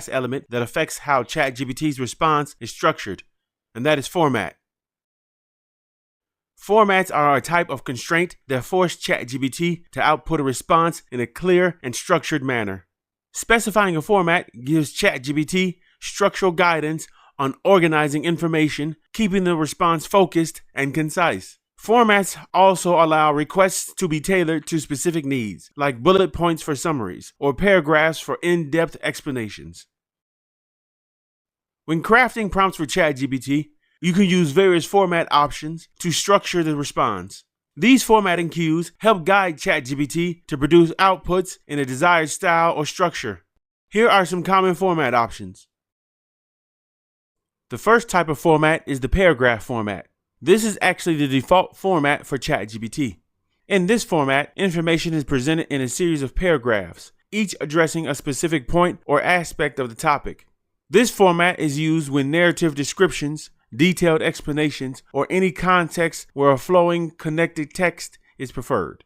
element that affects how ChatGPT's response is structured, and that is format. Formats are a type of constraint that force ChatGPT to output a response in a clear and structured manner. Specifying a format gives ChatGPT structural guidance on organizing information, keeping the response focused and concise. Formats also allow requests to be tailored to specific needs, like bullet points for summaries or paragraphs for in-depth explanations. When crafting prompts for ChatGPT, you can use various format options to structure the response. These formatting cues help guide ChatGPT to produce outputs in a desired style or structure. Here are some common format options. The first type of format is the paragraph format. This is actually the default format for ChatGPT. In this format, information is presented in a series of paragraphs, each addressing a specific point or aspect of the topic. This format is used when narrative descriptions, detailed explanations, or any context where a flowing, connected text is preferred.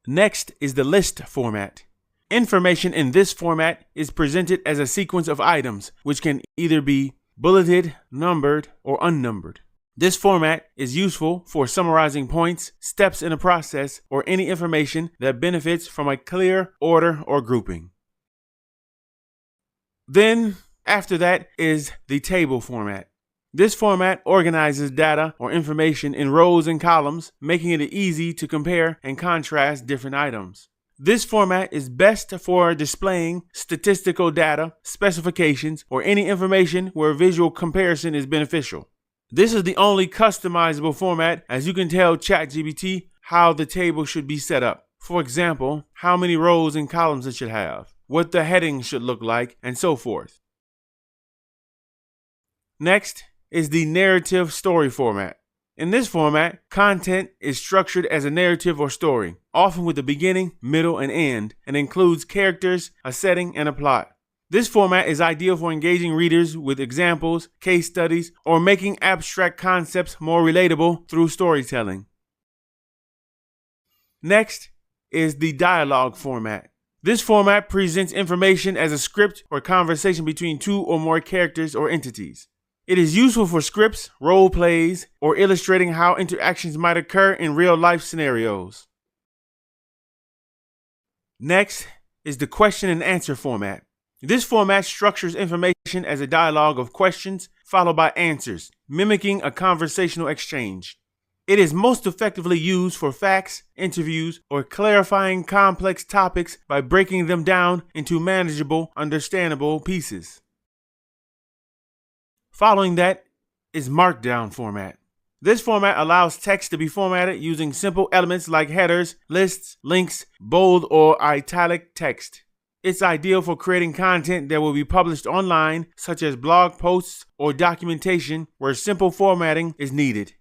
Next is the list format. Information in this format is presented as a sequence of items, which can either be bulleted, numbered, or unnumbered. This format is useful for summarizing points, steps in a process, or any information that benefits from a clear order or grouping. Then, after that is the table format. This format organizes data or information in rows and columns, making it easy to compare and contrast different items. This format is best for displaying statistical data, specifications, or any information where visual comparison is beneficial. This is the only customizable format, as you can tell ChatGPT how the table should be set up. For example, how many rows and columns it should have, what the heading should look like, and so forth. Next is the narrative story format. In this format, content is structured as a narrative or story, often with a beginning, middle, and end, and includes characters, a setting, and a plot. This format is ideal for engaging readers with examples, case studies, or making abstract concepts more relatable through storytelling. Next is the dialogue format. This format presents information as a script or conversation between two or more characters or entities. It is useful for scripts, role plays, or illustrating how interactions might occur in real-life scenarios. Next is the question and answer format. This format structures information as a dialogue of questions followed by answers, mimicking a conversational exchange. It is most effectively used for facts, interviews, or clarifying complex topics by breaking them down into manageable, understandable pieces. Following that is markdown format. This format allows text to be formatted using simple elements like headers, lists, links, bold or italic text. It's ideal for creating content that will be published online, such as blog posts or documentation where simple formatting is needed.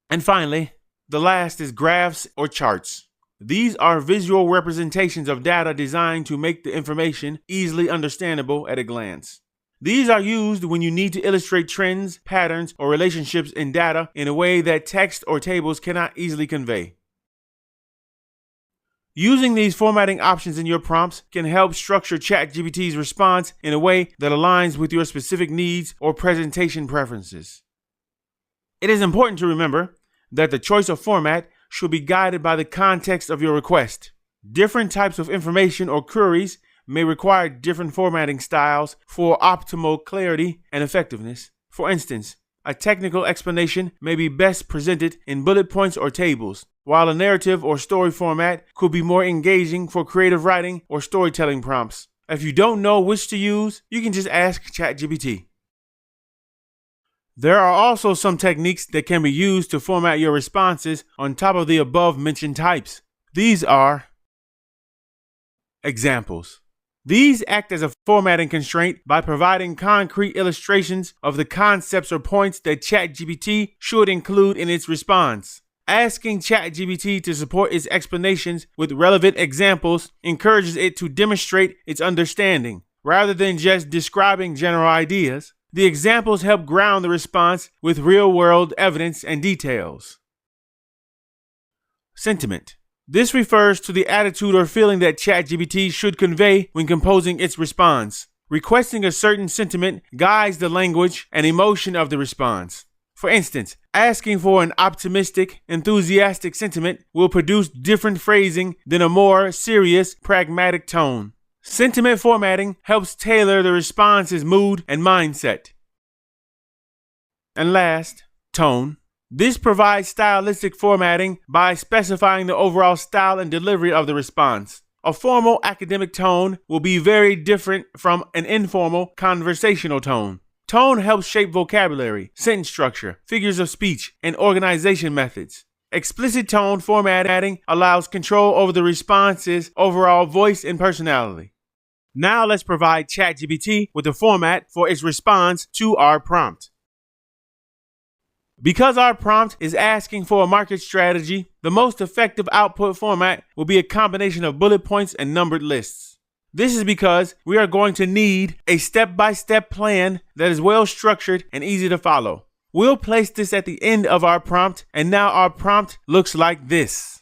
And finally, the last is graphs or charts. These are visual representations of data designed to make the information easily understandable at a glance. These are used when you need to illustrate trends, patterns, or relationships in data in a way that text or tables cannot easily convey. Using these formatting options in your prompts can help structure ChatGPT's response in a way that aligns with your specific needs or presentation preferences. It is important to remember that the choice of format should be guided by the context of your request. Different types of information or queries may require different formatting styles for optimal clarity and effectiveness. For instance, a technical explanation may be best presented in bullet points or tables, while a narrative or story format could be more engaging for creative writing or storytelling prompts. If you don't know which to use, you can just ask ChatGPT. There are also some techniques that can be used to format your responses on top of the above mentioned types. These are examples. These act as a formatting constraint by providing concrete illustrations of the concepts or points that ChatGPT should include in its response. Asking ChatGPT to support its explanations with relevant examples encourages it to demonstrate its understanding, rather than just describing general ideas. The examples help ground the response with real-world evidence and details. Sentiment. This refers to the attitude or feeling that ChatGPT should convey when composing its response. Requesting a certain sentiment guides the language and emotion of the response. For instance, asking for an optimistic, enthusiastic sentiment will produce different phrasing than a more serious, pragmatic tone. Sentiment formatting helps tailor the response's mood and mindset. And last, tone. This provides stylistic formatting by specifying the overall style and delivery of the response. A formal academic tone will be very different from an informal conversational tone. Tone helps shape vocabulary, sentence structure, figures of speech, and organization methods. Explicit tone formatting allows control over the response's overall voice and personality. Now let's provide ChatGPT with a format for its response to our prompt. Because our prompt is asking for a market strategy, the most effective output format will be a combination of bullet points and numbered lists. This is because we are going to need a step-by-step plan that is well structured and easy to follow. We'll place this at the end of our prompt, and now our prompt looks like this.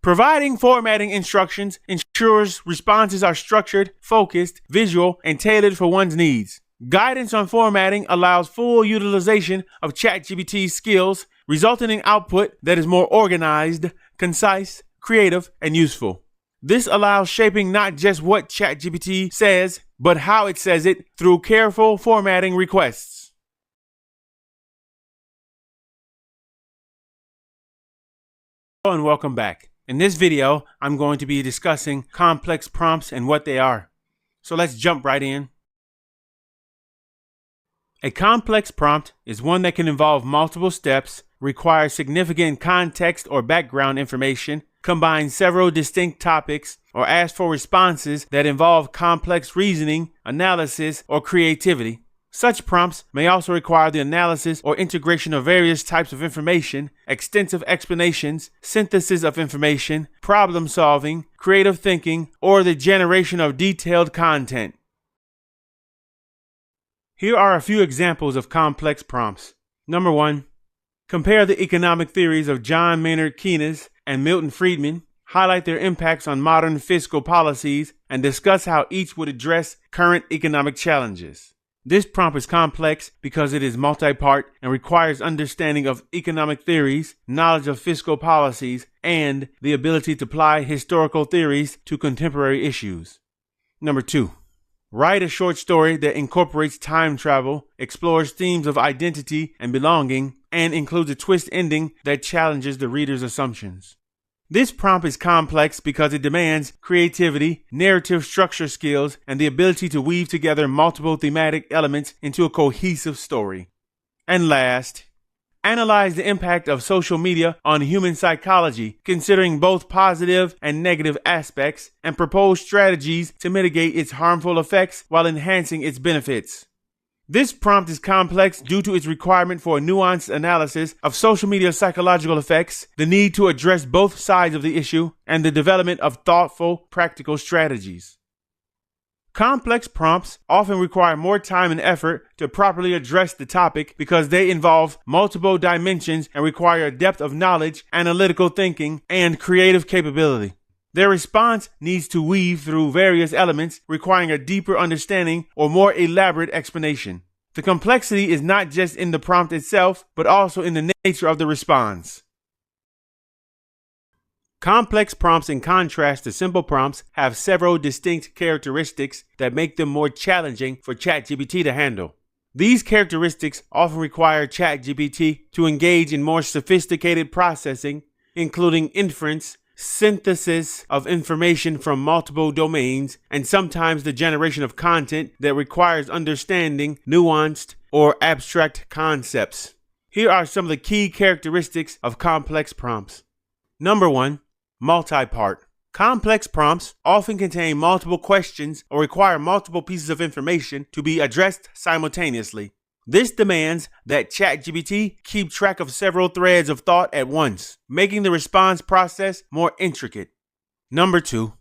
Providing formatting instructions ensures responses are structured, focused, visual, and tailored for one's needs. Guidance on formatting allows full utilization of ChatGPT's skills, resulting in output that is more organized, concise, creative, and useful. This allows shaping not just what ChatGPT says, but how it says it through careful formatting requests. Hello and welcome back. In this video, I'm going to be discussing complex prompts and what they are. So let's jump right in. A complex prompt is one that can involve multiple steps, require significant context or background information, combine several distinct topics, or ask for responses that involve complex reasoning, analysis, or creativity. Such prompts may also require the analysis or integration of various types of information, extensive explanations, synthesis of information, problem solving, creative thinking, or the generation of detailed content. Here are a few examples of complex prompts. Number 1. Compare the economic theories of John Maynard Keynes and Milton Friedman, highlight their impacts on modern fiscal policies, and discuss how each would address current economic challenges. This prompt is complex because it is multi-part and requires understanding of economic theories, knowledge of fiscal policies, and the ability to apply historical theories to contemporary issues. Number 2. Write a short story that incorporates time travel, explores themes of identity and belonging, and includes a twist ending that challenges the reader's assumptions. This prompt is complex because it demands creativity, narrative structure skills, and the ability to weave together multiple thematic elements into a cohesive story. And last, analyze the impact of social media on human psychology, considering both positive and negative aspects, and propose strategies to mitigate its harmful effects while enhancing its benefits. This prompt is complex due to its requirement for a nuanced analysis of social media psychological effects, the need to address both sides of the issue, and the development of thoughtful, practical strategies. Complex prompts often require more time and effort to properly address the topic because they involve multiple dimensions and require a depth of knowledge, analytical thinking, and creative capability. Their response needs to weave through various elements, requiring a deeper understanding or more elaborate explanation. The complexity is not just in the prompt itself, but also in the nature of the response. Complex prompts, in contrast to simple prompts, have several distinct characteristics that make them more challenging for ChatGPT to handle. These characteristics often require ChatGPT to engage in more sophisticated processing, including inference, synthesis of information from multiple domains, and sometimes the generation of content that requires understanding nuanced or abstract concepts. Here are some of the key characteristics of complex prompts. Number 1. Multi-part. Complex prompts often contain multiple questions or require multiple pieces of information to be addressed simultaneously. This demands that ChatGPT keep track of several threads of thought at once, making the response process more intricate. Number 2.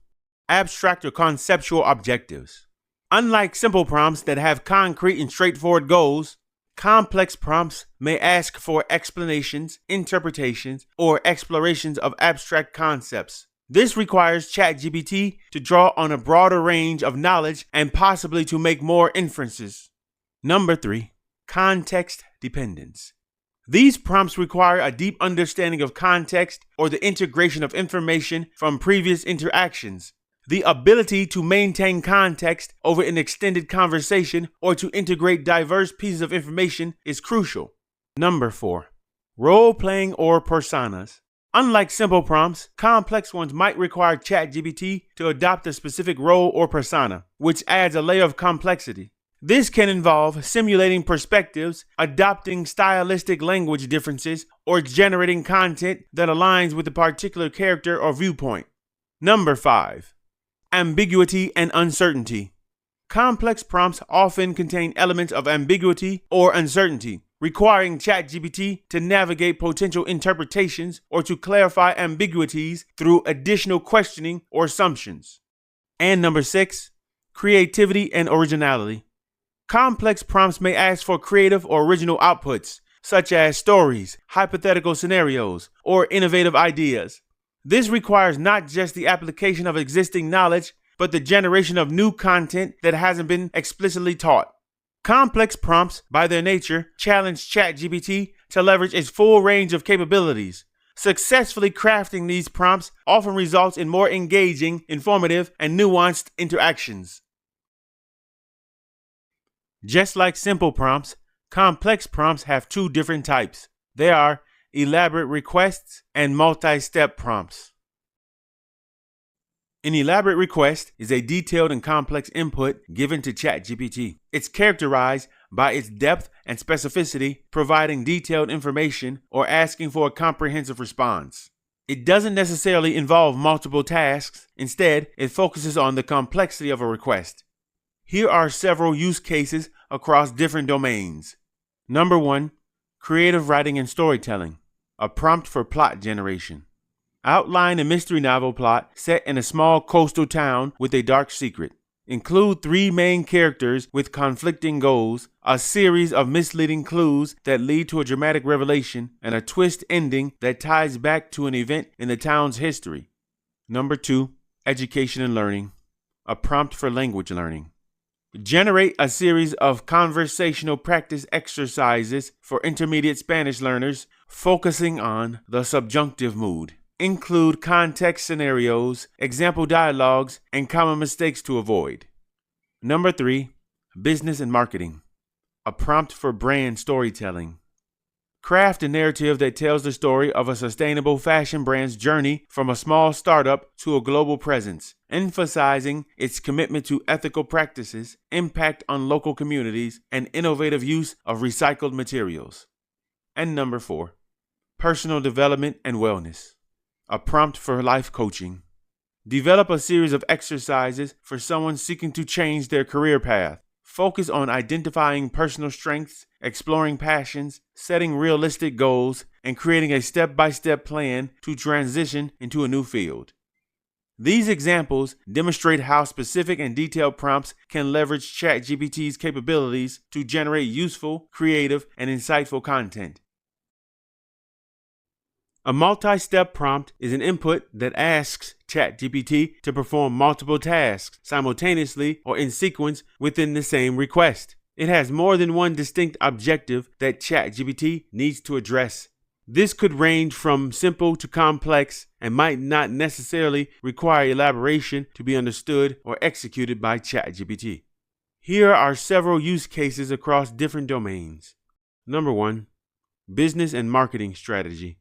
Abstract or conceptual objectives. Unlike simple prompts that have concrete and straightforward goals, Complex prompts may ask for explanations, interpretations, or explorations of abstract concepts. This requires ChatGPT to draw on a broader range of knowledge and possibly to make more inferences. Number 3, context dependence. These prompts require a deep understanding of context or the integration of information from previous interactions. The ability to maintain context over an extended conversation or to integrate diverse pieces of information is crucial. Number 4, role-playing or personas. Unlike simple prompts, complex ones might require ChatGPT to adopt a specific role or persona, which adds a layer of complexity. This can involve simulating perspectives, adopting stylistic language differences, or generating content that aligns with a particular character or viewpoint. Number 5, ambiguity and uncertainty. Complex prompts often contain elements of ambiguity or uncertainty, requiring ChatGPT to navigate potential interpretations or to clarify ambiguities through additional questioning or assumptions. And number 6, creativity and originality. Complex prompts may ask for creative or original outputs, such as stories, hypothetical scenarios, or innovative ideas. This requires not just the application of existing knowledge, but the generation of new content that hasn't been explicitly taught. Complex prompts, by their nature, challenge ChatGPT to leverage its full range of capabilities. Successfully crafting these prompts often results in more engaging, informative, and nuanced interactions. Just like simple prompts, complex prompts have 2 different types. They are elaborate requests and multi-step prompts. An elaborate request is a detailed and complex input given to ChatGPT. It's characterized by its depth and specificity, providing detailed information or asking for a comprehensive response. It doesn't necessarily involve multiple tasks. Instead, it focuses on the complexity of a request. Here are several use cases across different domains. Number 1, creative writing and storytelling. A prompt for plot generation. Outline a mystery novel plot set in a small coastal town with a dark secret. Include 3 main characters with conflicting goals, a series of misleading clues that lead to a dramatic revelation, and a twist ending that ties back to an event in the town's history. Number 2, education and learning. A prompt for language learning. Generate a series of conversational practice exercises for intermediate Spanish learners, focusing on the subjunctive mood. Include context scenarios, example dialogues, and common mistakes to avoid. Number 3, business and marketing. A prompt for brand storytelling. Craft a narrative that tells the story of a sustainable fashion brand's journey from a small startup to a global presence, emphasizing its commitment to ethical practices, impact on local communities, and innovative use of recycled materials. And number 4, personal development and wellness. A prompt for life coaching. Develop a series of exercises for someone seeking to change their career path. Focus on identifying personal strengths, exploring passions, setting realistic goals, and creating a step-by-step plan to transition into a new field. These examples demonstrate how specific and detailed prompts can leverage ChatGPT's capabilities to generate useful, creative, and insightful content. A multi-step prompt is an input that asks ChatGPT to perform multiple tasks simultaneously or in sequence within the same request. It has more than one distinct objective that ChatGPT needs to address. This could range from simple to complex and might not necessarily require elaboration to be understood or executed by ChatGPT. Here are several use cases across different domains. Number 1, business and marketing strategy.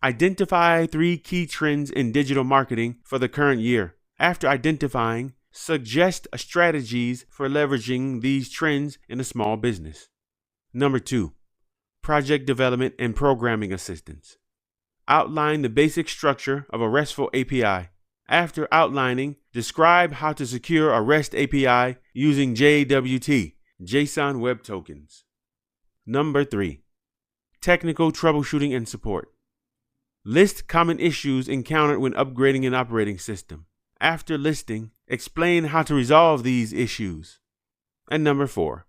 Identify 3 key trends in digital marketing for the current year. After identifying, suggest strategies for leveraging these trends in a small business. Number 2, project development and programming assistance. Outline the basic structure of a RESTful API. After outlining, describe how to secure a REST API using JWT, JSON Web Tokens. Number 3, technical troubleshooting and support. List common issues encountered when upgrading an operating system. After listing, explain how to resolve these issues. And number 4,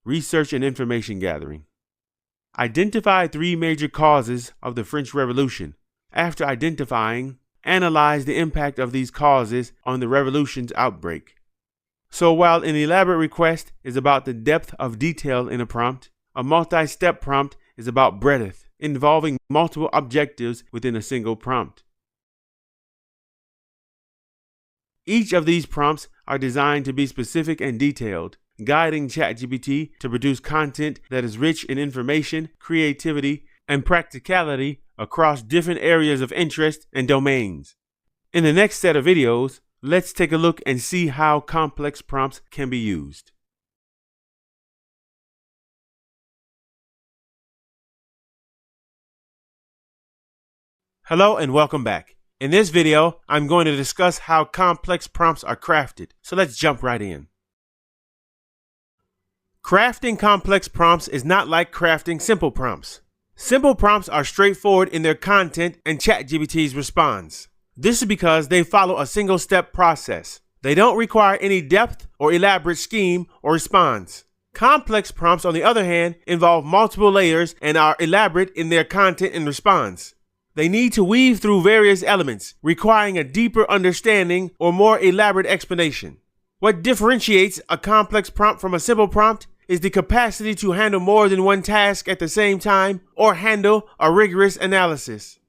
research and information gathering. Identify 3 major causes of the French Revolution. After identifying, analyze the impact of these causes on the revolution's outbreak. So while an elaborate request is about the depth of detail in a prompt, a multi-step prompt is about breadth, involving multiple objectives within a single prompt. Each of these prompts are designed to be specific and detailed, guiding ChatGPT to produce content that is rich in information, creativity, and practicality across different areas of interest and domains. In the next set of videos, let's take a look and see how complex prompts can be used. Hello and welcome back. In this video, I'm going to discuss how complex prompts are crafted, so let's jump right in. Crafting complex prompts is not like crafting simple prompts. Simple prompts are straightforward in their content and ChatGPT's response. This is because they follow a single-step process. They don't require any depth or elaborate scheme or response. Complex prompts, on the other hand, involve multiple layers and are elaborate in their content and response. They need to weave through various elements, requiring a deeper understanding or more elaborate explanation. What differentiates a complex prompt from a simple prompt is the capacity to handle more than one task at the same time or handle a rigorous analysis.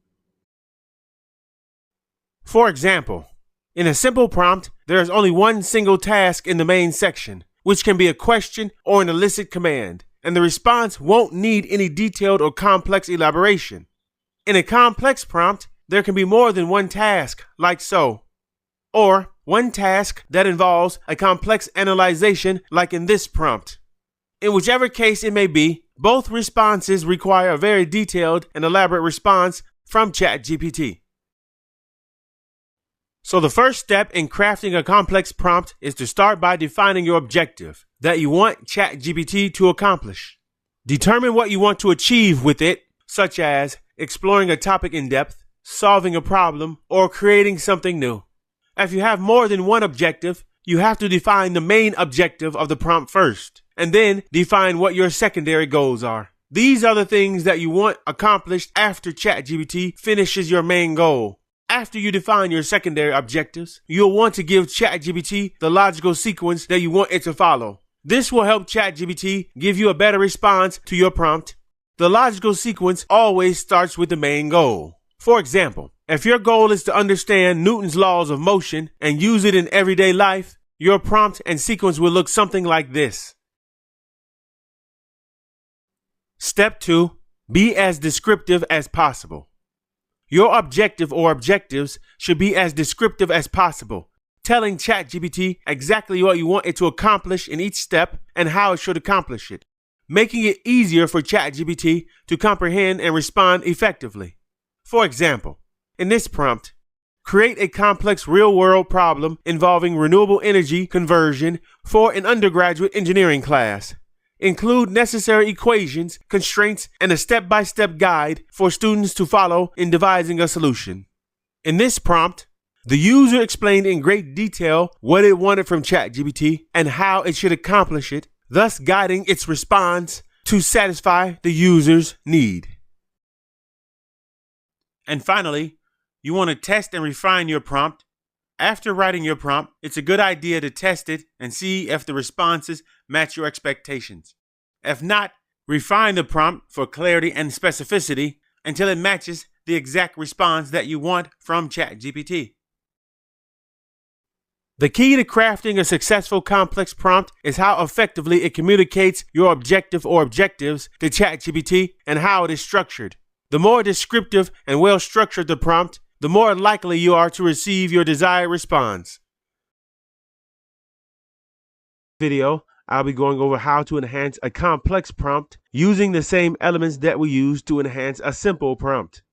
For example, in a simple prompt, there is only one single task in the main section, which can be a question or an illicit command, and the response won't need any detailed or complex elaboration. In a complex prompt, there can be more than one task, like so, or one task that involves a complex analyzation, like in this prompt. In whichever case it may be, both responses require a very detailed and elaborate response from ChatGPT. So the first step in crafting a complex prompt is to start by defining your objective that you want ChatGPT to accomplish. Determine what you want to achieve with it, such as exploring a topic in depth, solving a problem, or creating something new. If you have more than one objective, you have to define the main objective of the prompt first, and then define what your secondary goals are. These are the things that you want accomplished after ChatGPT finishes your main goal. After you define your secondary objectives, you'll want to give ChatGPT the logical sequence that you want it to follow. This will help ChatGPT give you a better response to your prompt. The logical sequence always starts with the main goal. For example, if your goal is to understand Newton's laws of motion and use it in everyday life, your prompt and sequence will look something like this. Step 2. Be as descriptive as possible. Your objective or objectives should be as descriptive as possible, telling ChatGPT exactly what you want it to accomplish in each step and how it should accomplish it, making it easier for ChatGPT to comprehend and respond effectively. For example, in this prompt, create a complex real-world problem involving renewable energy conversion for an undergraduate engineering class. Include necessary equations, constraints, and a step-by-step guide for students to follow in devising a solution. In this prompt, the user explained in great detail what it wanted from ChatGPT and how it should accomplish it, thus guiding its response to satisfy the user's need. And finally, you want to test and refine your prompt. After writing your prompt, it's a good idea to test it and see if the responses match your expectations. If not, refine the prompt for clarity and specificity until it matches the exact response that you want from ChatGPT. The key to crafting a successful complex prompt is how effectively it communicates your objective or objectives to ChatGPT and how it is structured. The more descriptive and well-structured the prompt, the more likely you are to receive your desired response. Video, I'll be going over how to enhance a complex prompt using the same elements that we use to enhance a simple prompt.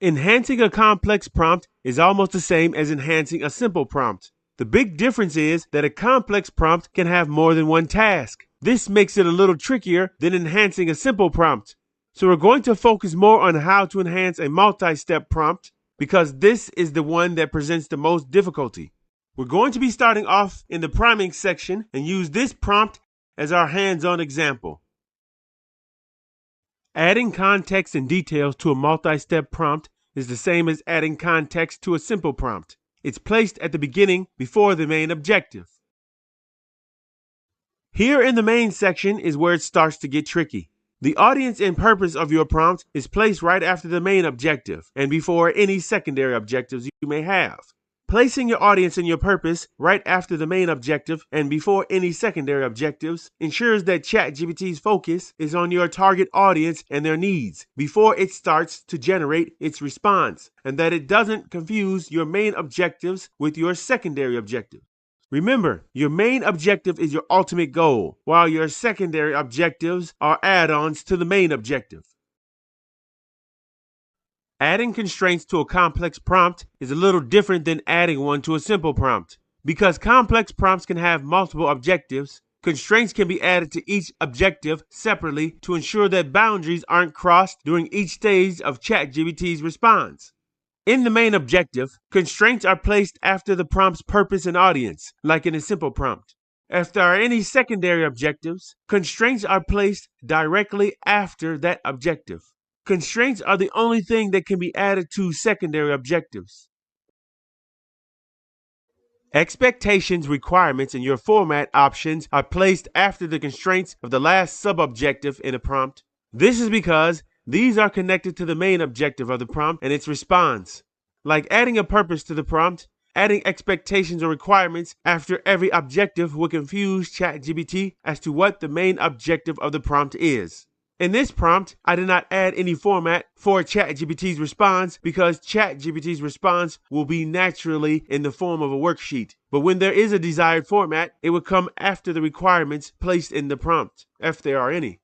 Enhancing a complex prompt is almost the same as enhancing a simple prompt. The big difference is that a complex prompt can have more than one task. This makes it a little trickier than enhancing a simple prompt. So we're going to focus more on how to enhance a multi-step prompt because this is the one that presents the most difficulty. We're going to be starting off in the priming section and use this prompt as our hands-on example. Adding context and details to a multi-step prompt is the same as adding context to a simple prompt. It's placed at the beginning before the main objective. Here in the main section is where it starts to get tricky. The audience and purpose of your prompt is placed right after the main objective and before any secondary objectives you may have. Placing your audience and your purpose right after the main objective and before any secondary objectives ensures that ChatGPT's focus is on your target audience and their needs before it starts to generate its response, and that it doesn't confuse your main objectives with your secondary objectives. Remember, your main objective is your ultimate goal, while your secondary objectives are add-ons to the main objective. Adding constraints to a complex prompt is a little different than adding one to a simple prompt. Because complex prompts can have multiple objectives, constraints can be added to each objective separately to ensure that boundaries aren't crossed during each stage of ChatGPT's response. In the main objective, constraints are placed after the prompt's purpose and audience, like in a simple prompt. If there are any secondary objectives, constraints are placed directly after that objective. Constraints are the only thing that can be added to secondary objectives. Expectations, requirements, and your format options are placed after the constraints of the last sub-objective in a prompt. This is because these are connected to the main objective of the prompt and its response. Like adding a purpose to the prompt, adding expectations or requirements after every objective will confuse ChatGPT as to what the main objective of the prompt is. In this prompt, I did not add any format for ChatGPT's response because ChatGPT's response will be naturally in the form of a worksheet. But when there is a desired format, it will come after the requirements placed in the prompt, if there are any.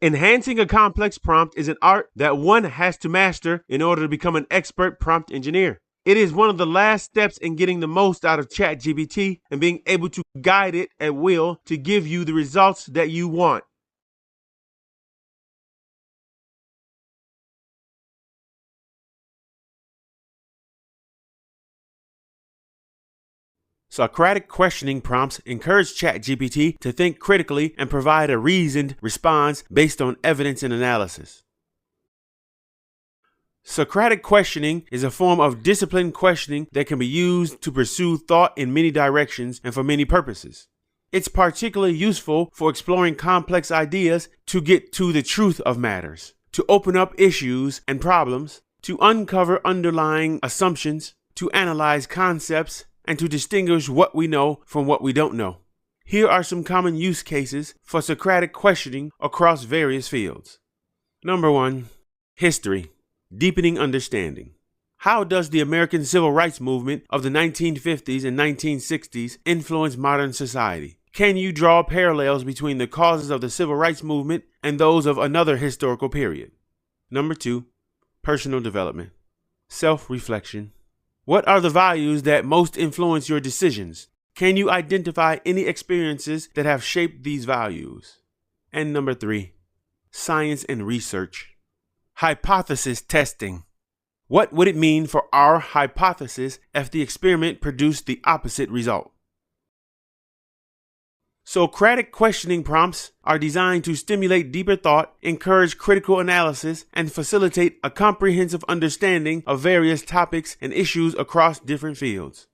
Enhancing a complex prompt is an art that one has to master in order to become an expert prompt engineer. It is one of the last steps in getting the most out of ChatGPT and being able to guide it at will to give you the results that you want. Socratic questioning prompts encourage ChatGPT to think critically and provide a reasoned response based on evidence and analysis. Socratic questioning is a form of disciplined questioning that can be used to pursue thought in many directions and for many purposes. It's particularly useful for exploring complex ideas to get to the truth of matters, to open up issues and problems, to uncover underlying assumptions, to analyze concepts, and to distinguish what we know from what we don't know. Here are some common use cases for Socratic questioning across various fields. Number 1. History. Deepening understanding. How does the American Civil Rights Movement of the 1950s and 1960s influence modern society? Can you draw parallels between the causes of the Civil Rights Movement and those of another historical period? Number 2. Personal development. Self-reflection. What are the values that most influence your decisions? Can you identify any experiences that have shaped these values? And number 3, science and research. Hypothesis testing. What would it mean for our hypothesis if the experiment produced the opposite result? Socratic questioning prompts are designed to stimulate deeper thought, encourage critical analysis, and facilitate a comprehensive understanding of various topics and issues across different fields.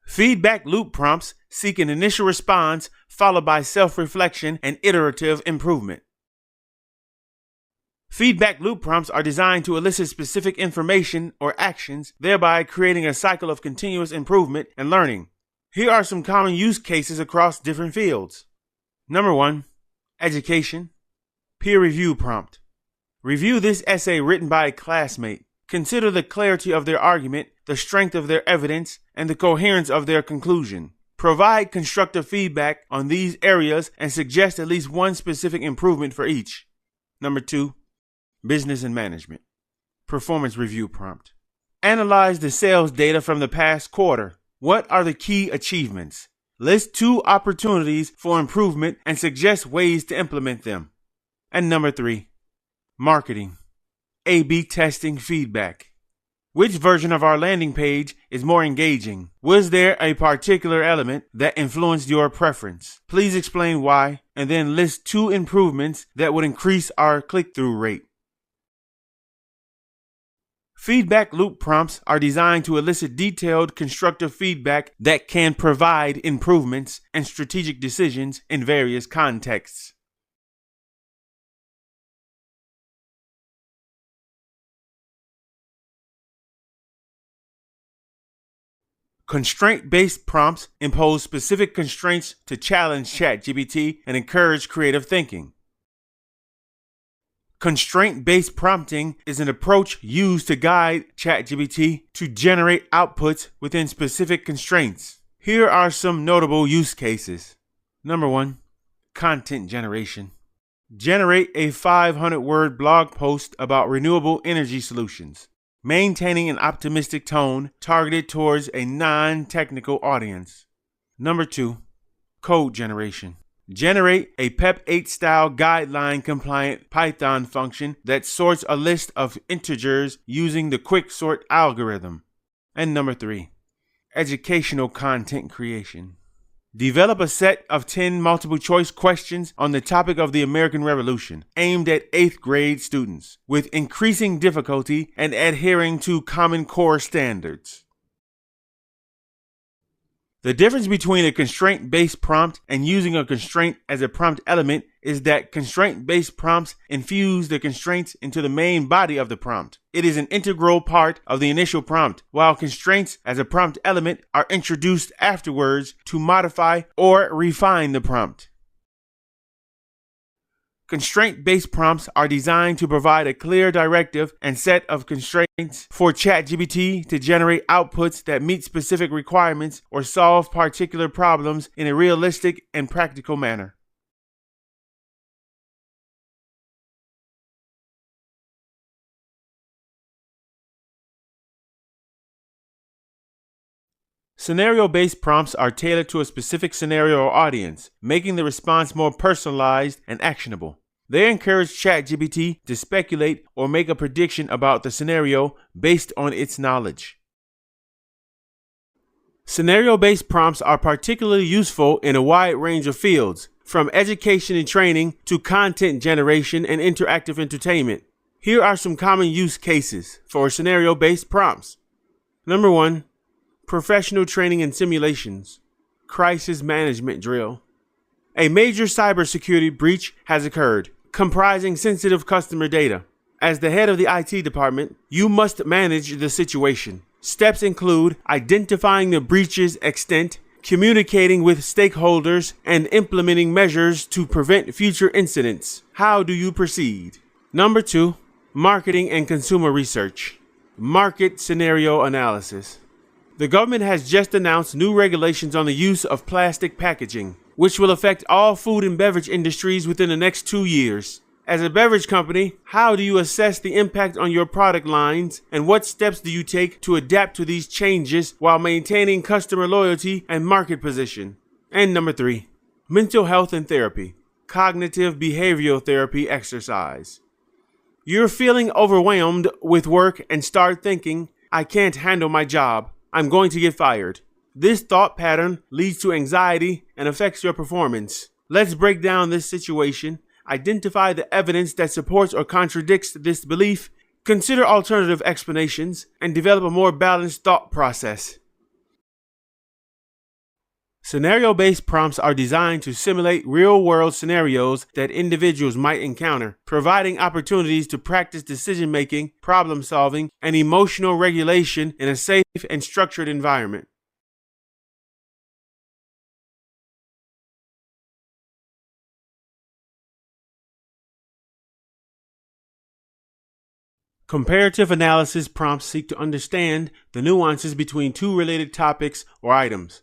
Feedback loop prompts seek an initial response followed by self-reflection and iterative improvement. Feedback loop prompts are designed to elicit specific information or actions, thereby creating a cycle of continuous improvement and learning. Here are some common use cases across different fields. Number 1, education. Peer review prompt. Review this essay written by a classmate. Consider the clarity of their argument, the strength of their evidence, and the coherence of their conclusion. Provide constructive feedback on these areas and suggest at least one specific improvement for each. Number 2, business and management. Performance review prompt. Analyze the sales data from the past quarter. What are the key achievements? List 2 opportunities for improvement and suggest ways to implement them. And number 3, marketing. A/B testing feedback. Which version of our landing page is more engaging? Was there a particular element that influenced your preference? Please explain why, and then list 2 improvements that would increase our click-through rate. Feedback loop prompts are designed to elicit detailed, constructive feedback that can provide improvements and strategic decisions in various contexts. Constraint-based prompts impose specific constraints to challenge ChatGPT and encourage creative thinking. Constraint-based prompting is an approach used to guide ChatGPT to generate outputs within specific constraints. Here are some notable use cases. Number 1, content generation. Generate a 500-word blog post about renewable energy solutions, maintaining an optimistic tone targeted towards a non-technical audience. Number 2, code generation. Generate a PEP 8 style guideline compliant Python function that sorts a list of integers using the quicksort algorithm. And number 3, educational content creation. Develop a set of 10 multiple choice questions on the topic of the American Revolution aimed at 8th grade students with increasing difficulty and adhering to Common Core standards. The difference between a constraint-based prompt and using a constraint as a prompt element is that constraint-based prompts infuse the constraints into the main body of the prompt. It is an integral part of the initial prompt, while constraints as a prompt element are introduced afterwards to modify or refine the prompt. Constraint-based prompts are designed to provide a clear directive and set of constraints for ChatGPT to generate outputs that meet specific requirements or solve particular problems in a realistic and practical manner. Scenario-based prompts are tailored to a specific scenario or audience, making the response more personalized and actionable. They encourage ChatGPT to speculate or make a prediction about the scenario based on its knowledge. Scenario-based prompts are particularly useful in a wide range of fields, from education and training to content generation and interactive entertainment. Here are some common use cases for scenario-based prompts. Number 1, professional training and simulations. Crisis management drill. A major cybersecurity breach has occurred, comprising sensitive customer data. As the head of the IT department, you must manage the situation. Steps include identifying the breach's extent, communicating with stakeholders, and implementing measures to prevent future incidents. How do you proceed? Number 2, marketing and consumer research. Market scenario analysis. The government has just announced new regulations on the use of plastic packaging, which will affect all food and beverage industries within the next 2 years. As a beverage company, how do you assess the impact on your product lines, and what steps do you take to adapt to these changes while maintaining customer loyalty and market position? And number 3, mental health and therapy. Cognitive behavioral therapy exercise. You're feeling overwhelmed with work and start thinking, I can't handle my job. I'm going to get fired. This thought pattern leads to anxiety and affects your performance. Let's break down this situation, identify the evidence that supports or contradicts this belief, consider alternative explanations, and develop a more balanced thought process. Scenario-based prompts are designed to simulate real-world scenarios that individuals might encounter, providing opportunities to practice decision-making, problem-solving, and emotional regulation in a safe and structured environment. Comparative analysis prompts seek to understand the nuances between 2 related topics or items.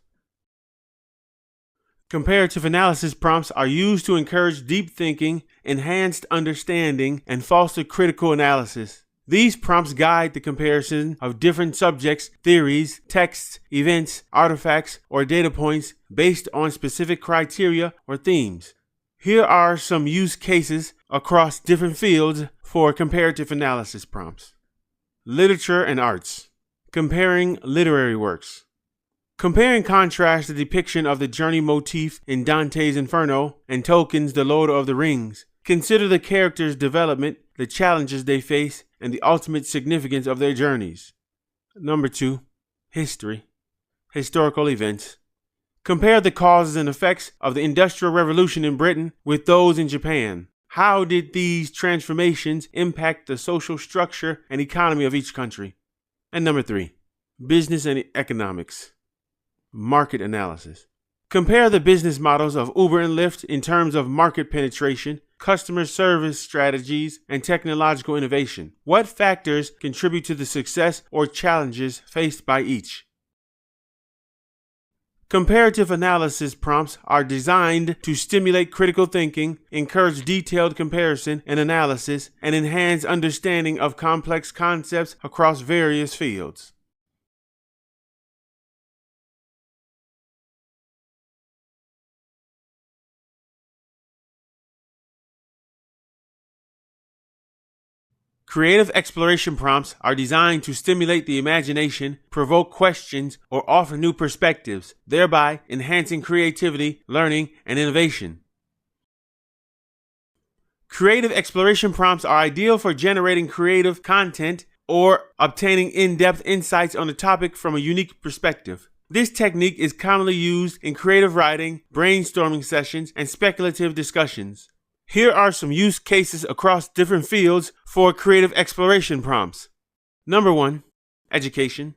Comparative analysis prompts are used to encourage deep thinking, enhanced understanding, and foster critical analysis. These prompts guide the comparison of different subjects, theories, texts, events, artifacts, or data points based on specific criteria or themes. Here are some use cases across different fields for comparative analysis prompts. Literature and arts. Comparing literary works. Compare and contrast the depiction of the journey motif in Dante's Inferno and Tolkien's The Lord of the Rings. Consider the characters' development, the challenges they face, and the ultimate significance of their journeys. Number 2. History. Historical events. Compare the causes and effects of the Industrial Revolution in Britain with those in Japan. How did these transformations impact the social structure and economy of each country? And number 3. Business and economics. Market analysis. Compare the business models of Uber and Lyft in terms of market penetration, customer service strategies, and technological innovation. What factors contribute to the success or challenges faced by each? Comparative analysis prompts are designed to stimulate critical thinking, encourage detailed comparison and analysis, and enhance understanding of complex concepts across various fields. Creative exploration prompts are designed to stimulate the imagination, provoke questions, or offer new perspectives, thereby enhancing creativity, learning, and innovation. Creative exploration prompts are ideal for generating creative content or obtaining in-depth insights on a topic from a unique perspective. This technique is commonly used in creative writing, brainstorming sessions, and speculative discussions. Here are some use cases across different fields for creative exploration prompts. Number 1, education.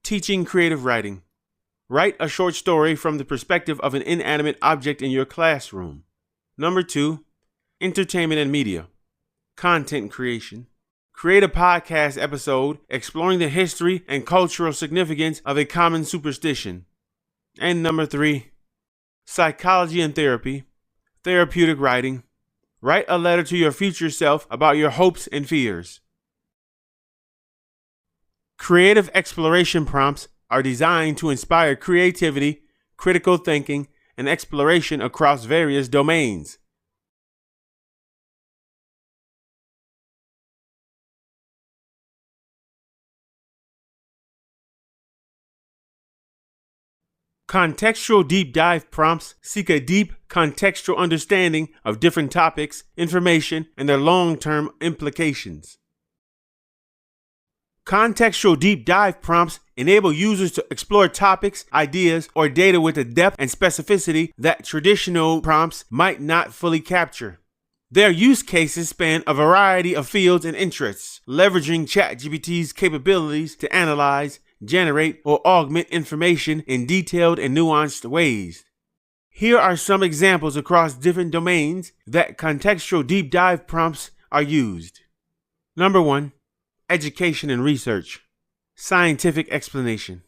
Teaching creative writing. Write a short story from the perspective of an inanimate object in your classroom. Number 2, entertainment and media. Content creation. Create a podcast episode exploring the history and cultural significance of a common superstition. And number 3, psychology and therapy. Therapeutic writing. Write a letter to your future self about your hopes and fears. Creative exploration prompts are designed to inspire creativity, critical thinking, and exploration across various domains. Contextual deep dive prompts seek a deep contextual understanding of different topics, information, and their long-term implications. Contextual deep dive prompts enable users to explore topics, ideas, or data with a depth and specificity that traditional prompts might not fully capture. Their use cases span a variety of fields and interests, leveraging ChatGPT's capabilities to analyze, generate, or augment information in detailed and nuanced ways. Here are some examples across different domains that contextual deep dive prompts are used. Number 1, education and research. Scientific explanation.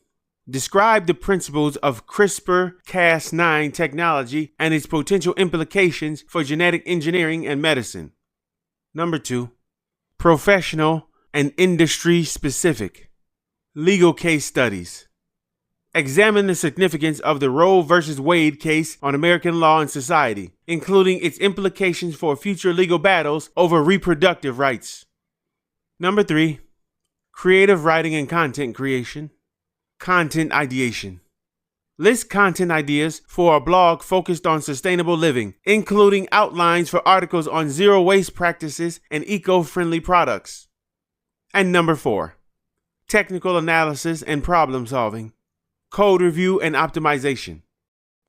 Describe the principles of CRISPR-Cas9 technology and its potential implications for genetic engineering and medicine. Number 2, professional and industry specific. Legal case studies. Examine the significance of the Roe v. Wade case on American law and society, including its implications for future legal battles over reproductive rights. Number 3, creative writing and content creation. Content ideation. List content ideas for a blog focused on sustainable living, including outlines for articles on zero waste practices and eco-friendly products. And number 4, technical analysis and problem solving. Code review and optimization.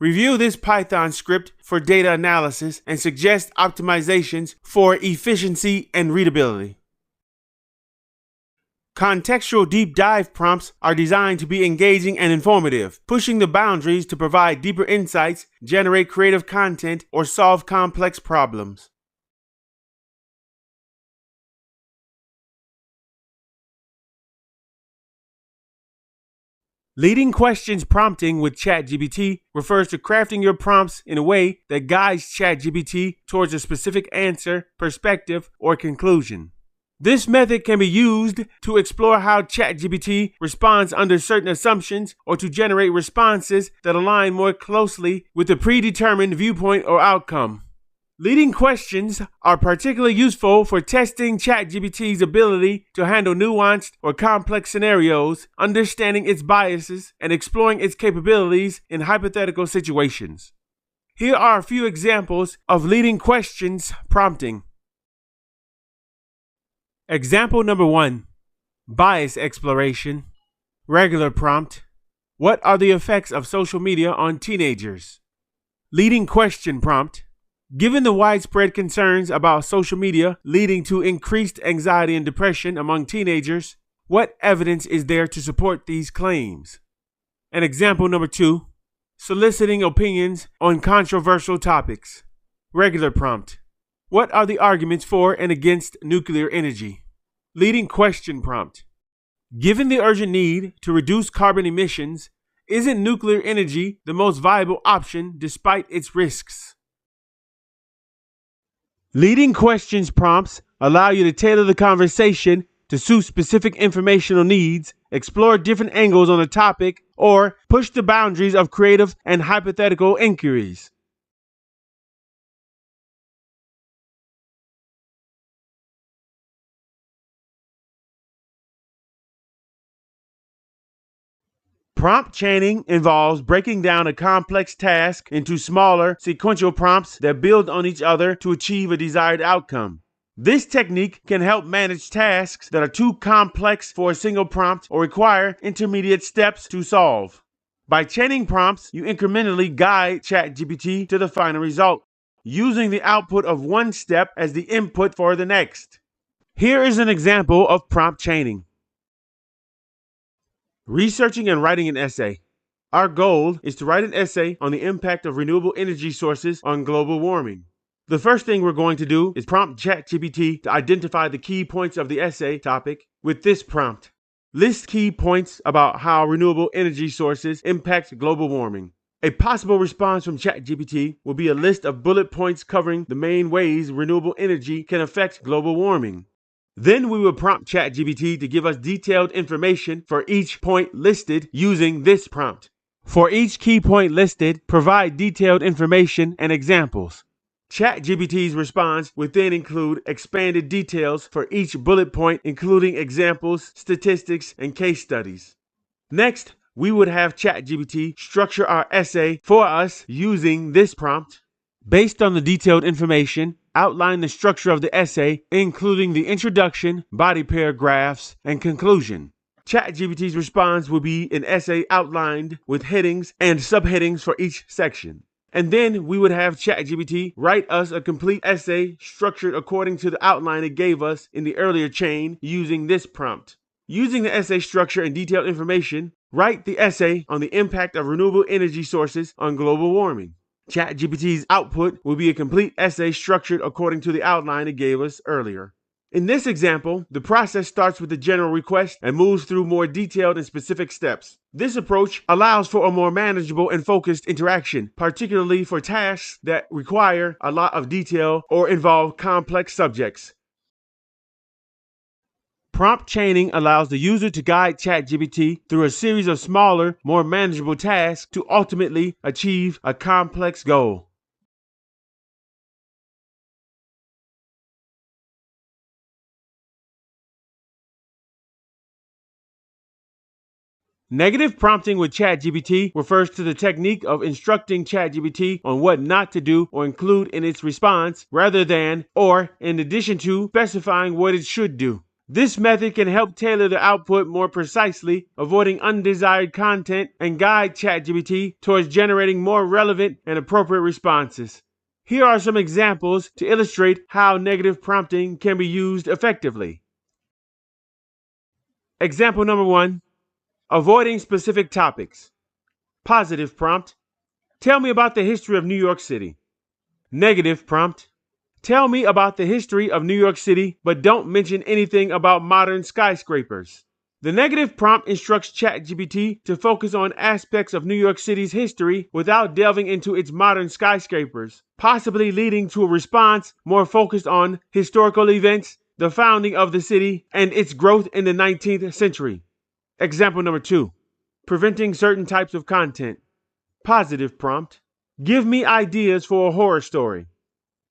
Review this Python script for data analysis and suggest optimizations for efficiency and readability. Contextual deep dive prompts are designed to be engaging and informative, pushing the boundaries to provide deeper insights, generate creative content, or solve complex problems. Leading questions prompting with ChatGPT refers to crafting your prompts in a way that guides ChatGPT towards a specific answer, perspective, or conclusion. This method can be used to explore how ChatGPT responds under certain assumptions or to generate responses that align more closely with a predetermined viewpoint or outcome. Leading questions are particularly useful for testing ChatGPT's ability to handle nuanced or complex scenarios, understanding its biases, and exploring its capabilities in hypothetical situations. Here are a few examples of leading questions prompting. Example number 1. Bias exploration. Regular prompt. What are the effects of social media on teenagers? Leading question prompt. Given the widespread concerns about social media leading to increased anxiety and depression among teenagers, what evidence is there to support these claims? And example number 2, soliciting opinions on controversial topics. Regular prompt. What are the arguments for and against nuclear energy? Leading question prompt. Given the urgent need to reduce carbon emissions, isn't nuclear energy the most viable option despite its risks? Leading questions prompts allow you to tailor the conversation to suit specific informational needs, explore different angles on a topic, or push the boundaries of creative and hypothetical inquiries. Prompt chaining involves breaking down a complex task into smaller, sequential prompts that build on each other to achieve a desired outcome. This technique can help manage tasks that are too complex for a single prompt or require intermediate steps to solve. By chaining prompts, you incrementally guide ChatGPT to the final result, using the output of one step as the input for the next. Here is an example of prompt chaining. Researching and writing an essay. Our goal is to write an essay on the impact of renewable energy sources on global warming. The first thing we're going to do is prompt ChatGPT to identify the key points of the essay topic with this prompt. List key points about how renewable energy sources impact global warming. A possible response from ChatGPT will be a list of bullet points covering the main ways renewable energy can affect global warming. Then we will prompt ChatGPT to give us detailed information for each point listed using this prompt. For each key point listed, provide detailed information and examples. ChatGPT's response would then include expanded details for each bullet point, including examples, statistics, and case studies. Next, we would have ChatGPT structure our essay for us using this prompt. Based on the detailed information, outline the structure of the essay, including the introduction, body paragraphs, and conclusion. ChatGPT's response will be an essay outlined with headings and subheadings for each section. And then we would have ChatGPT write us a complete essay structured according to the outline it gave us in the earlier chain using this prompt. Using the essay structure and detailed information, write the essay on the impact of renewable energy sources on global warming. ChatGPT's output will be a complete essay structured according to the outline it gave us earlier. In this example, the process starts with the general request and moves through more detailed and specific steps. This approach allows for a more manageable and focused interaction, particularly for tasks that require a lot of detail or involve complex subjects. Prompt chaining allows the user to guide ChatGPT through a series of smaller, more manageable tasks to ultimately achieve a complex goal. Negative prompting with ChatGPT refers to the technique of instructing ChatGPT on what not to do or include in its response rather than, or in addition to, specifying what it should do. This method can help tailor the output more precisely, avoiding undesired content, and guide ChatGPT towards generating more relevant and appropriate responses. Here are some examples to illustrate how negative prompting can be used effectively. Example number 1, avoiding specific topics. Positive prompt, tell me about the history of New York City. Negative prompt, tell me about the history of New York City, but don't mention anything about modern skyscrapers. The negative prompt instructs ChatGPT to focus on aspects of New York City's history without delving into its modern skyscrapers, possibly leading to a response more focused on historical events, the founding of the city, and its growth in the 19th century. Example number 2, preventing certain types of content. Positive prompt, give me ideas for a horror story.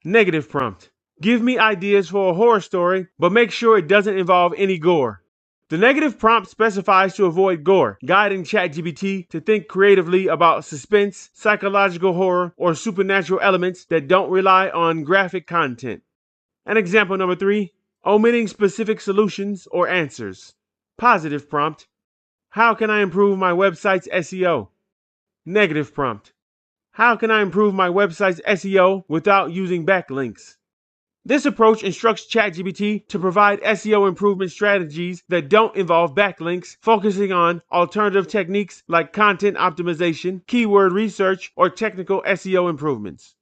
Negative prompt. Give me ideas for a horror story, but make sure it doesn't involve any gore. The negative prompt specifies to avoid gore, guiding ChatGPT to think creatively about suspense, psychological horror, or supernatural elements that don't rely on graphic content. And example number 3, omitting specific solutions or answers. Positive prompt. How can I improve my website's SEO? Negative prompt. How can I improve my website's SEO without using backlinks? This approach instructs ChatGPT to provide SEO improvement strategies that don't involve backlinks, focusing on alternative techniques like content optimization, keyword research, or technical SEO improvements.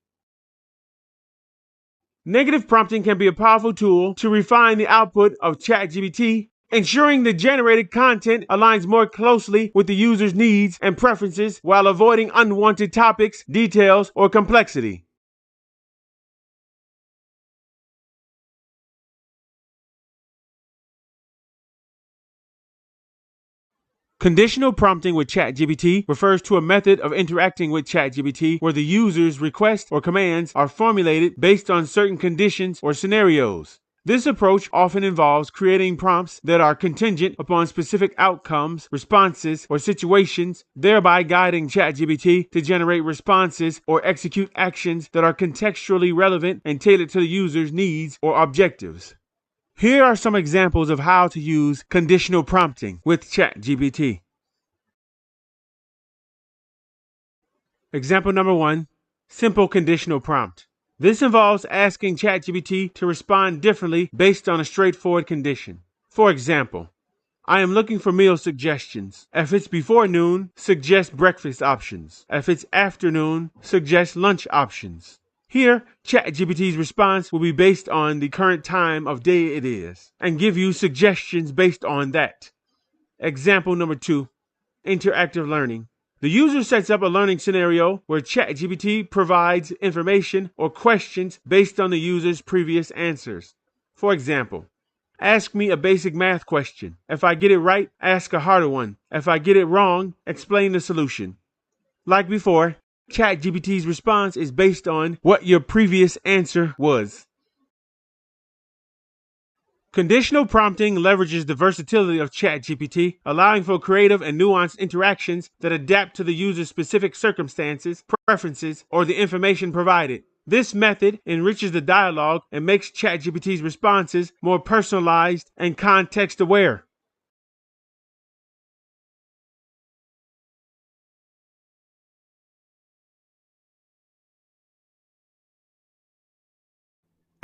Negative prompting can be a powerful tool to refine the output of ChatGPT, ensuring the generated content aligns more closely with the user's needs and preferences while avoiding unwanted topics, details, or complexity. Conditional prompting with ChatGPT refers to a method of interacting with ChatGPT where the user's requests or commands are formulated based on certain conditions or scenarios. This approach often involves creating prompts that are contingent upon specific outcomes, responses, or situations, thereby guiding ChatGPT to generate responses or execute actions that are contextually relevant and tailored to the user's needs or objectives. Here are some examples of how to use conditional prompting with ChatGPT. Example number 1, simple conditional prompt. This involves asking ChatGPT to respond differently based on a straightforward condition. For example, I am looking for meal suggestions. If it's before noon, suggest breakfast options. If it's afternoon, suggest lunch options. Here, ChatGPT's response will be based on the current time of day it is, and give you suggestions based on that. Example number 2, interactive learning. The user sets up a learning scenario where ChatGPT provides information or questions based on the user's previous answers. For example, ask me a basic math question. If I get it right, ask a harder one. If I get it wrong, explain the solution. Like before, ChatGPT's response is based on what your previous answer was. Conditional prompting leverages the versatility of ChatGPT, allowing for creative and nuanced interactions that adapt to the user's specific circumstances, preferences, or the information provided. This method enriches the dialogue and makes ChatGPT's responses more personalized and context-aware.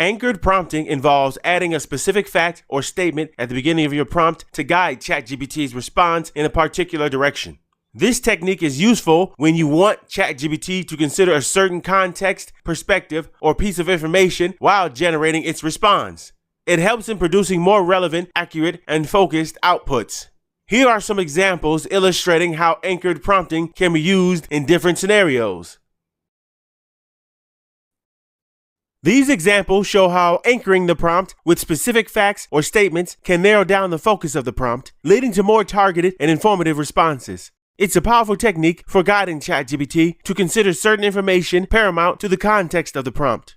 Anchored prompting involves adding a specific fact or statement at the beginning of your prompt to guide ChatGPT's response in a particular direction. This technique is useful when you want ChatGPT to consider a certain context, perspective, or piece of information while generating its response. It helps in producing more relevant, accurate, and focused outputs. Here are some examples illustrating how anchored prompting can be used in different scenarios. These examples show how anchoring the prompt with specific facts or statements can narrow down the focus of the prompt, leading to more targeted and informative responses. It's a powerful technique for guiding ChatGPT to consider certain information paramount to the context of the prompt.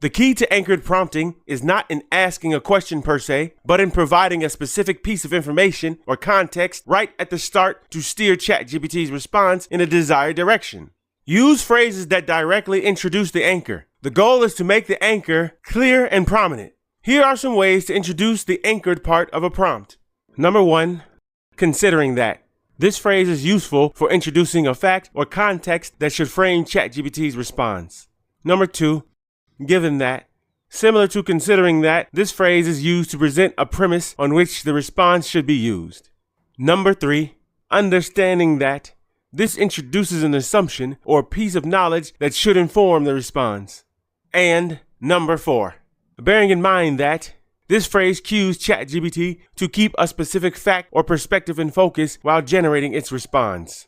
The key to anchored prompting is not in asking a question per se, but in providing a specific piece of information or context right at the start to steer ChatGPT's response in a desired direction. Use phrases that directly introduce the anchor. The goal is to make the anchor clear and prominent. Here are some ways to introduce the anchored part of a prompt. Number 1, considering that. This phrase is useful for introducing a fact or context that should frame ChatGPT's response. Number 2, given that. Similar to considering that, this phrase is used to present a premise on which the response should be used. Number 3, understanding that. This introduces an assumption or piece of knowledge that should inform the response. And number 4, bearing in mind that this phrase cues ChatGPT to keep a specific fact or perspective in focus while generating its response.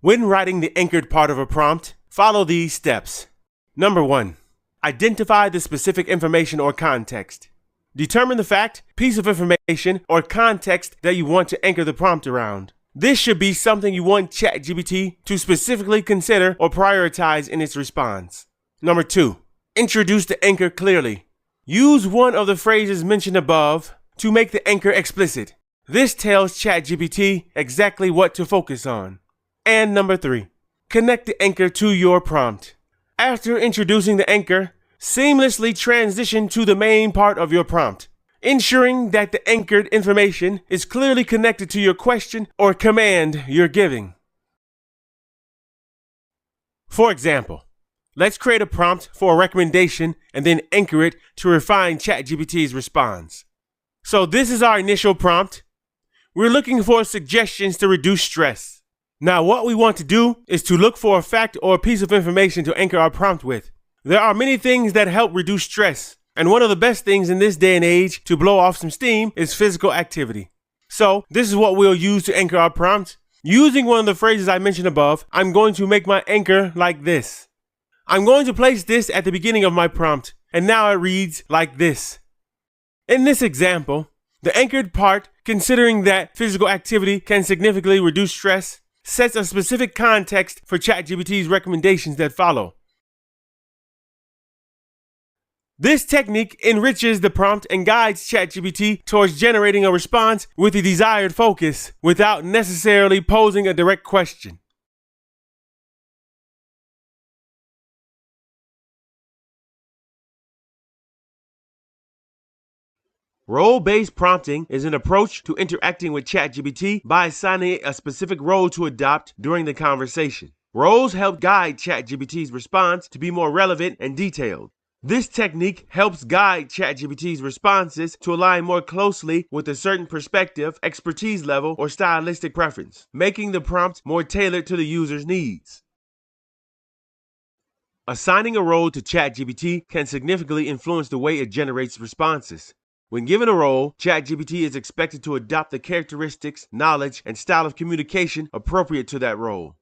When writing the anchored part of a prompt, follow these steps. Number 1, identify the specific information or context. Determine the fact, piece of information, or context that you want to anchor the prompt around. This should be something you want ChatGPT to specifically consider or prioritize in its response. Number 2, introduce the anchor clearly. Use one of the phrases mentioned above to make the anchor explicit. This tells ChatGPT exactly what to focus on. And number 3, connect the anchor to your prompt. After introducing the anchor, seamlessly transition to the main part of your prompt, ensuring that the anchored information is clearly connected to your question or command you're giving. For example, let's create a prompt for a recommendation and then anchor it to refine ChatGPT's response. So this is our initial prompt. We're looking for suggestions to reduce stress. Now what we want to do is to look for a fact or a piece of information to anchor our prompt with. There are many things that help reduce stress, and one of the best things in this day and age to blow off some steam is physical activity. So this is what we'll use to anchor our prompt. Using one of the phrases I mentioned above, I'm going to make my anchor like this. I'm going to place this at the beginning of my prompt, and now it reads like this. In this example, the anchored part, considering that physical activity can significantly reduce stress, sets a specific context for ChatGPT's recommendations that follow. This technique enriches the prompt and guides ChatGPT towards generating a response with the desired focus without necessarily posing a direct question. Role-based prompting is an approach to interacting with ChatGPT by assigning it a specific role to adopt during the conversation. Roles help guide ChatGPT's response to be more relevant and detailed. This technique helps guide ChatGPT's responses to align more closely with a certain perspective, expertise level, or stylistic preference, making the prompt more tailored to the user's needs. Assigning a role to ChatGPT can significantly influence the way it generates responses. When given a role, ChatGPT is expected to adopt the characteristics, knowledge, and style of communication appropriate to that role.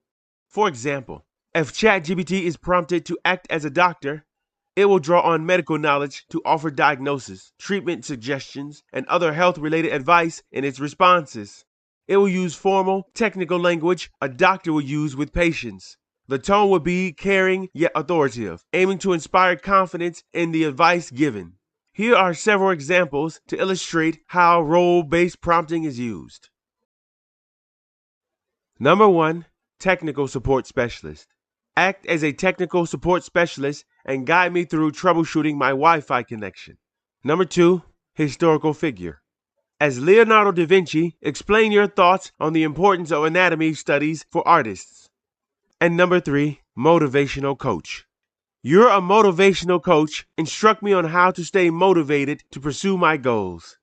For example, if ChatGPT is prompted to act as a doctor, it will draw on medical knowledge to offer diagnosis, treatment suggestions, and other health-related advice in its responses. It will use formal, technical language a doctor would use with patients. The tone will be caring yet authoritative, aiming to inspire confidence in the advice given. Here are several examples to illustrate how role-based prompting is used. Number 1, technical support specialist. Act as a technical support specialist and guide me through troubleshooting my Wi-Fi connection. Number 2, historical figure. As Leonardo da Vinci, explain your thoughts on the importance of anatomy studies for artists. And number 3, motivational coach. You're a motivational coach. Instruct me on how to stay motivated to pursue my goals.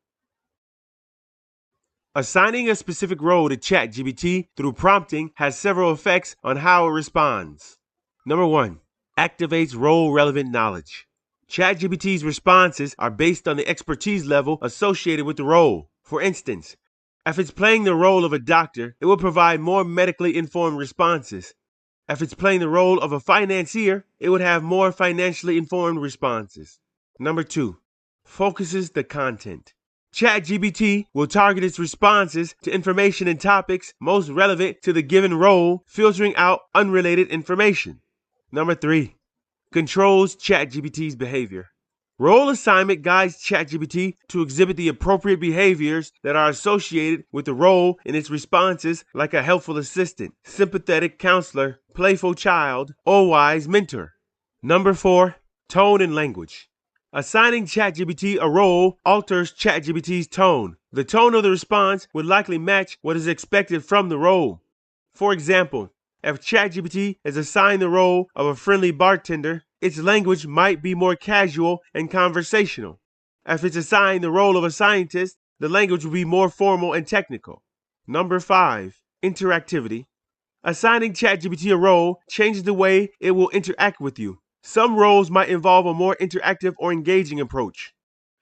Assigning a specific role to ChatGPT through prompting has several effects on how it responds. Number 1, activates role-relevant knowledge. ChatGPT's responses are based on the expertise level associated with the role. For instance, if it's playing the role of a doctor, it will provide more medically informed responses. If it's playing the role of a financier, it would have more financially informed responses. Number 2, focuses the content. ChatGPT will target its responses to information and topics most relevant to the given role, filtering out unrelated information. Number 3, controls ChatGPT's behavior. Role assignment guides ChatGPT to exhibit the appropriate behaviors that are associated with the role in its responses, like a helpful assistant, sympathetic counselor, playful child, or wise mentor. Number 4, tone and language. Assigning ChatGPT a role alters ChatGPT's tone. The tone of the response would likely match what is expected from the role. For example, if ChatGPT is assigned the role of a friendly bartender, its language might be more casual and conversational. If it's assigned the role of a scientist, the language will be more formal and technical. Number 5, interactivity. Assigning ChatGPT a role changes the way it will interact with you. Some roles might involve a more interactive or engaging approach.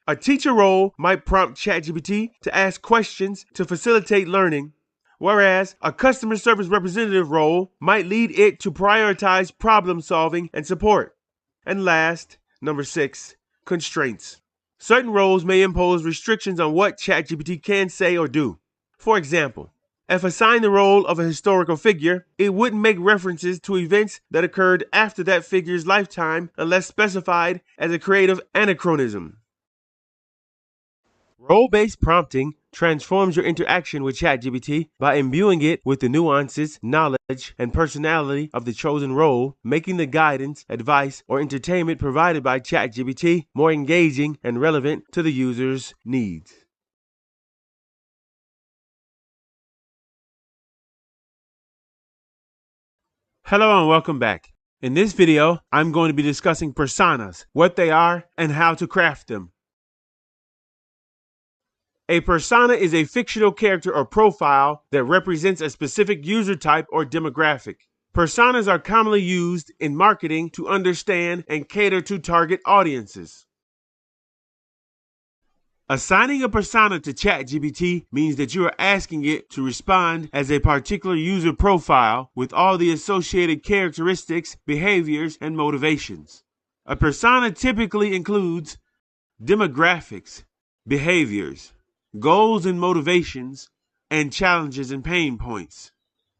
A teacher role might prompt ChatGPT to ask questions to facilitate learning, whereas a customer service representative role might lead it to prioritize problem solving and support. And last, number 6, constraints. Certain roles may impose restrictions on what ChatGPT can say or do. For example, If assigned the role of a historical figure, it wouldn't make references to events that occurred after that figure's lifetime unless specified as a creative anachronism. Role-based prompting transforms your interaction with ChatGPT by imbuing it with the nuances, knowledge, and personality of the chosen role, making the guidance, advice, or entertainment provided by ChatGPT more engaging and relevant to the user's needs. Hello and welcome back. In this video, I'm going to be discussing personas, what they are, and how to craft them. A persona is a fictional character or profile that represents a specific user type or demographic. Personas are commonly used in marketing to understand and cater to target audiences. Assigning a persona to ChatGPT means that you are asking it to respond as a particular user profile with all the associated characteristics, behaviors, and motivations. A persona typically includes demographics, behaviors, goals and motivations, and challenges and pain points.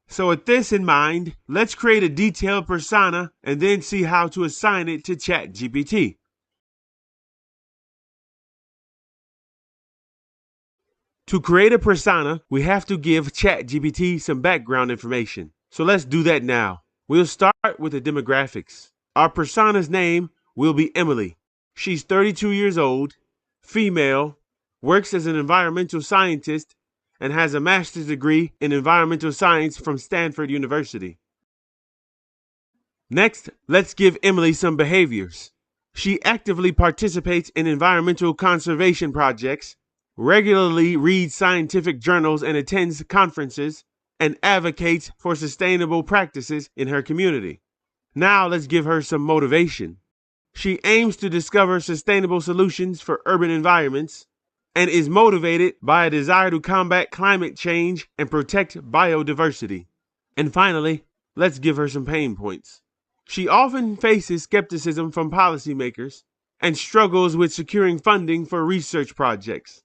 So with this in mind, let's create a detailed persona and then see how to assign it to ChatGPT. To create a persona, we have to give ChatGPT some background information. So let's do that now. We'll start with the demographics. Our persona's name will be Emily. She's 32 years old, female, works as an environmental scientist, and has a master's degree in environmental science from Stanford University. Next, let's give Emily some behaviors. She actively participates in environmental conservation projects, regularly reads scientific journals and attends conferences, and advocates for sustainable practices in her community. Now let's give her some motivation. She aims to discover sustainable solutions for urban environments, and is motivated by a desire to combat climate change and protect biodiversity. And finally, let's give her some pain points. She often faces skepticism from policymakers and struggles with securing funding for research projects.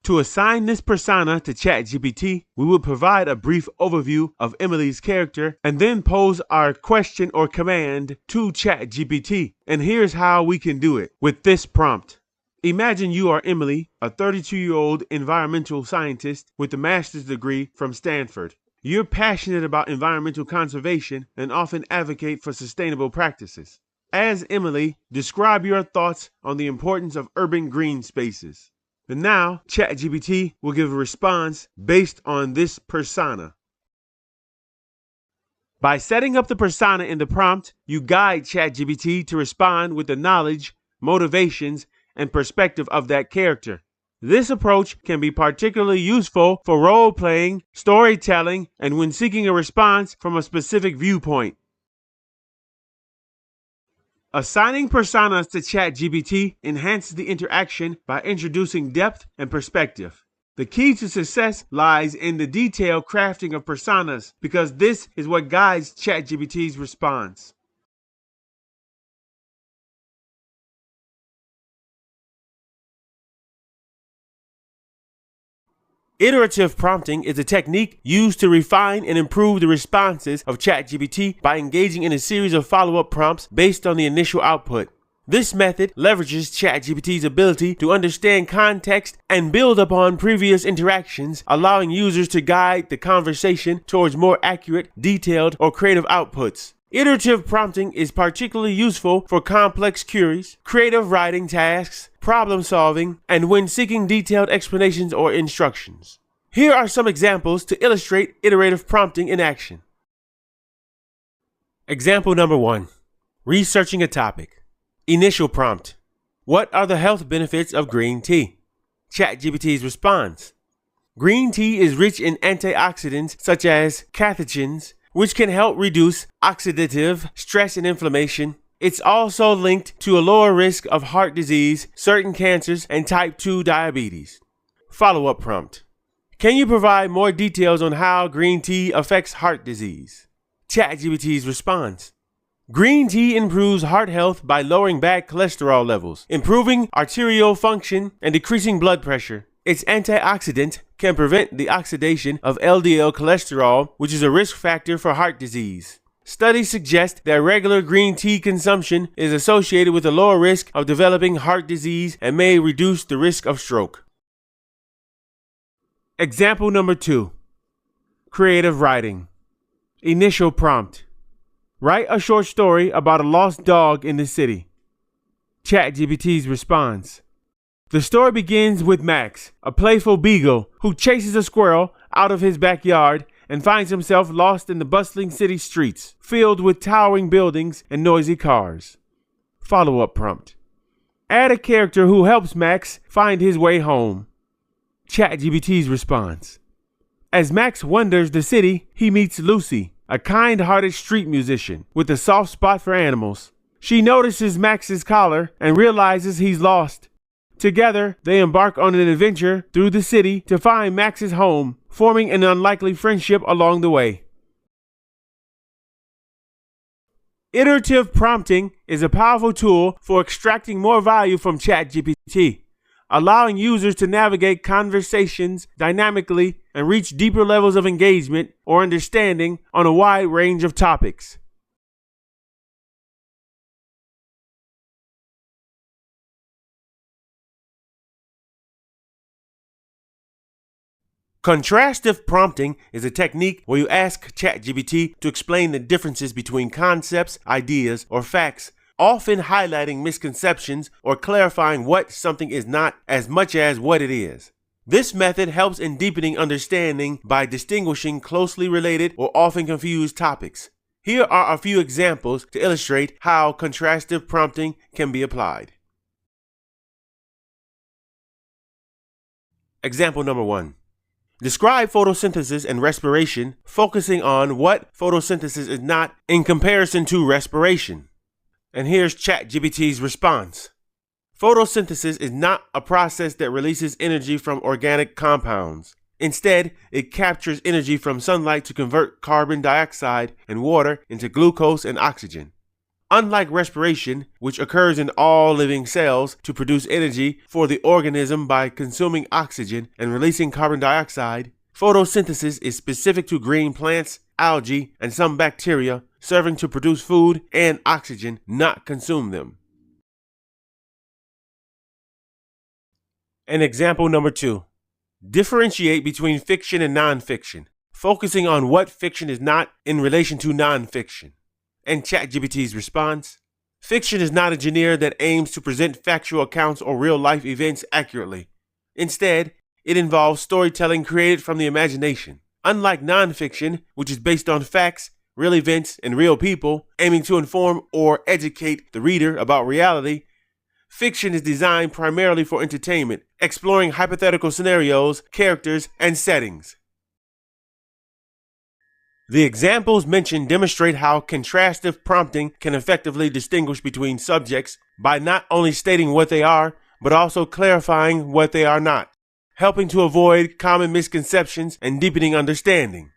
To assign this persona to ChatGPT, we will provide a brief overview of Emily's character and then pose our question or command to ChatGPT. And here's how we can do it with this prompt. Imagine you are Emily, a 32-year-old environmental scientist with a master's degree from Stanford. You're passionate about environmental conservation and often advocate for sustainable practices. As Emily, describe your thoughts on the importance of urban green spaces. And now, ChatGPT will give a response based on this persona. By setting up the persona in the prompt, you guide ChatGPT to respond with the knowledge, motivations, and perspective of that character. This approach can be particularly useful for role-playing, storytelling, and when seeking a response from a specific viewpoint. Assigning personas to ChatGPT enhances the interaction by introducing depth and perspective. The key to success lies in the detailed crafting of personas because this is what guides ChatGPT's response. Iterative prompting is a technique used to refine and improve the responses of ChatGPT by engaging in a series of follow-up prompts based on the initial output. This method leverages ChatGPT's ability to understand context and build upon previous interactions, allowing users to guide the conversation towards more accurate, detailed, or creative outputs. Iterative prompting is particularly useful for complex queries, creative writing tasks, problem solving, and when seeking detailed explanations or instructions. Here are some examples to illustrate iterative prompting in action. Example number 1. Researching a topic. Initial prompt. What are the health benefits of green tea? ChatGPT's response. Green tea is rich in antioxidants such as catechins, which can help reduce oxidative stress and inflammation. It's also linked to a lower risk of heart disease, certain cancers, and type 2 diabetes. Follow-up prompt. Can you provide more details on how green tea affects heart disease? ChatGPT's response. Green tea improves heart health by lowering bad cholesterol levels, improving arterial function, and decreasing blood pressure. Its antioxidant can prevent the oxidation of LDL cholesterol, which is a risk factor for heart disease. Studies suggest that regular green tea consumption is associated with a lower risk of developing heart disease and may reduce the risk of stroke. Example number 2. Creative writing. Initial prompt. Write a short story about a lost dog in the city. ChatGPT's response. The story begins with Max, a playful beagle who chases a squirrel out of his backyard and finds himself lost in the bustling city streets, filled with towering buildings and noisy cars. Follow-up prompt. Add a character who helps Max find his way home. ChatGPT's response. As Max wanders the city, he meets Lucy, a kind-hearted street musician with a soft spot for animals. She notices Max's collar and realizes he's lost. Together, they embark on an adventure through the city to find Max's home, forming an unlikely friendship along the way. Iterative prompting is a powerful tool for extracting more value from ChatGPT, allowing users to navigate conversations dynamically and reach deeper levels of engagement or understanding on a wide range of topics. Contrastive prompting is a technique where you ask ChatGPT to explain the differences between concepts, ideas, or facts, often highlighting misconceptions or clarifying what something is not as much as what it is. This method helps in deepening understanding by distinguishing closely related or often confused topics. Here are a few examples to illustrate how contrastive prompting can be applied. Example number 1. Describe photosynthesis and respiration, focusing on what photosynthesis is not in comparison to respiration. And here's ChatGPT's response. Photosynthesis is not a process that releases energy from organic compounds. Instead, it captures energy from sunlight to convert carbon dioxide and water into glucose and oxygen. Unlike respiration, which occurs in all living cells to produce energy for the organism by consuming oxygen and releasing carbon dioxide, photosynthesis is specific to green plants, algae, and some bacteria, serving to produce food and oxygen, not consume them. And example number 2. Differentiate between fiction and nonfiction, focusing on what fiction is not in relation to nonfiction. And ChatGPT's response. Fiction is not a genre that aims to present factual accounts or real-life events accurately. Instead, it involves storytelling created from the imagination. Unlike nonfiction, which is based on facts, real events, and real people, aiming to inform or educate the reader about reality, fiction is designed primarily for entertainment, exploring hypothetical scenarios, characters, and settings. The examples mentioned demonstrate how contrastive prompting can effectively distinguish between subjects by not only stating what they are, but also clarifying what they are not, helping to avoid common misconceptions and deepening understanding.